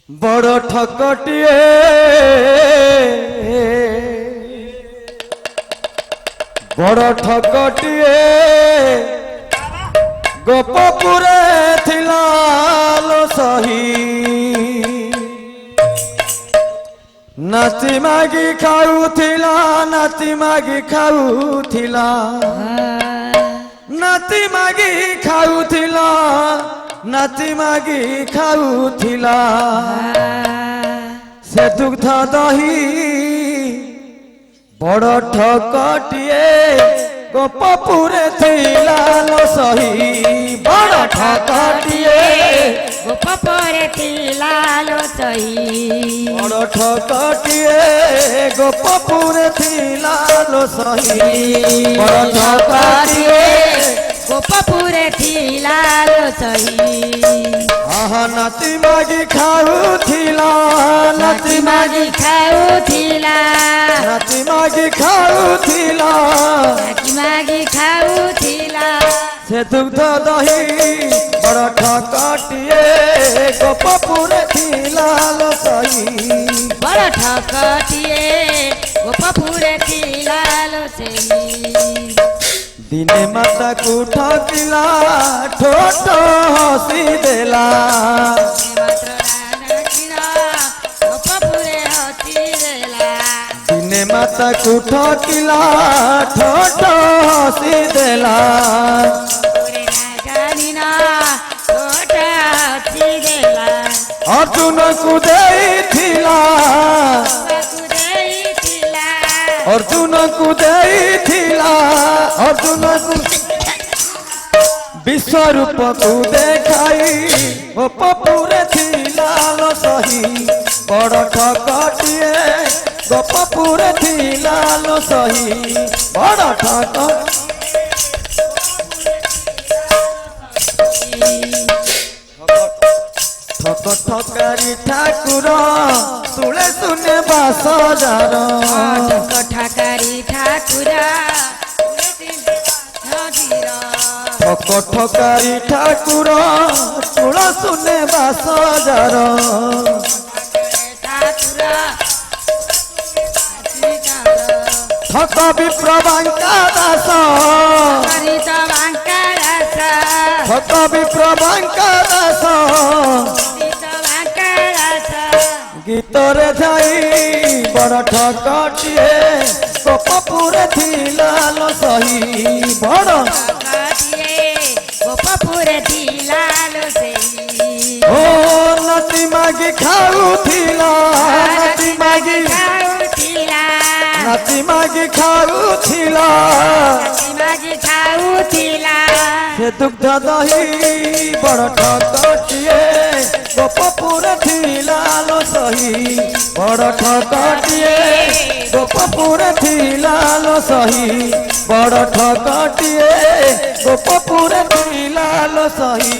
बड़ ठकटिए बड़ ठकटिए गोपपुरे थिला लो सही नाती मागी खाऊथिला नाती मागी खाऊथिला नाती मागी खाऊथिला नाती मागी खाऊथिला से दुग्ध दही बड़ ठकटिए गोपपुरे थिला लो सही बड़ ठकटिए गोपपुरे थिला लो सही बड़ ठकटिए गोपपुरे थिला लो सही बड़ ठकटिए गोपपुरे थिला लो सही आहा नाती मागी खाऊथिला नाती मागी खाऊथिला नाती मागी खाऊथिला नाती मागी खाऊथिला से दुग्ध दही बड़ ठकटिए गोपपुरे थिला लो सही बड़ ठकटिए गोपपुरे थिला लो सही दिने माता को ठकिला ठोट हसी देला गोपपुरे हसी देला दिने माता को ठकिला ठोट हसी देला अर्जुन को देइथिला अर्जुन को देइथिला अर्जुन को विश्वरूप को देखाई गोपपुरे थिला लो सही बड़ ठकटिए गोपपुरे थिला लो सही बड़ ठक ठक ठकारी ठाकुर तुले सुने बास जार ठकारी ठाकुर ठक ठकारी ठाकुर तुल सुने बास जार ठक विप्रबांका दास ठक विप्रबांका दास गीतरे जाई बड़ ठकटिए गोपपुरे थिला लो सही बड़ गोपपुरे थिला लो सही ओ नाती मागी खाऊथिला नाती मागी खाऊथिला नाती मागी खाऊथिला मागी खाऊथिला से दुग्ध दही बड़ ठकटिए गोपपुरे थिला लो सही बड़ ठकटिए गोपपुरे थिला लो सही बड़ ठकटिए गोपपुरे थिला लो सही।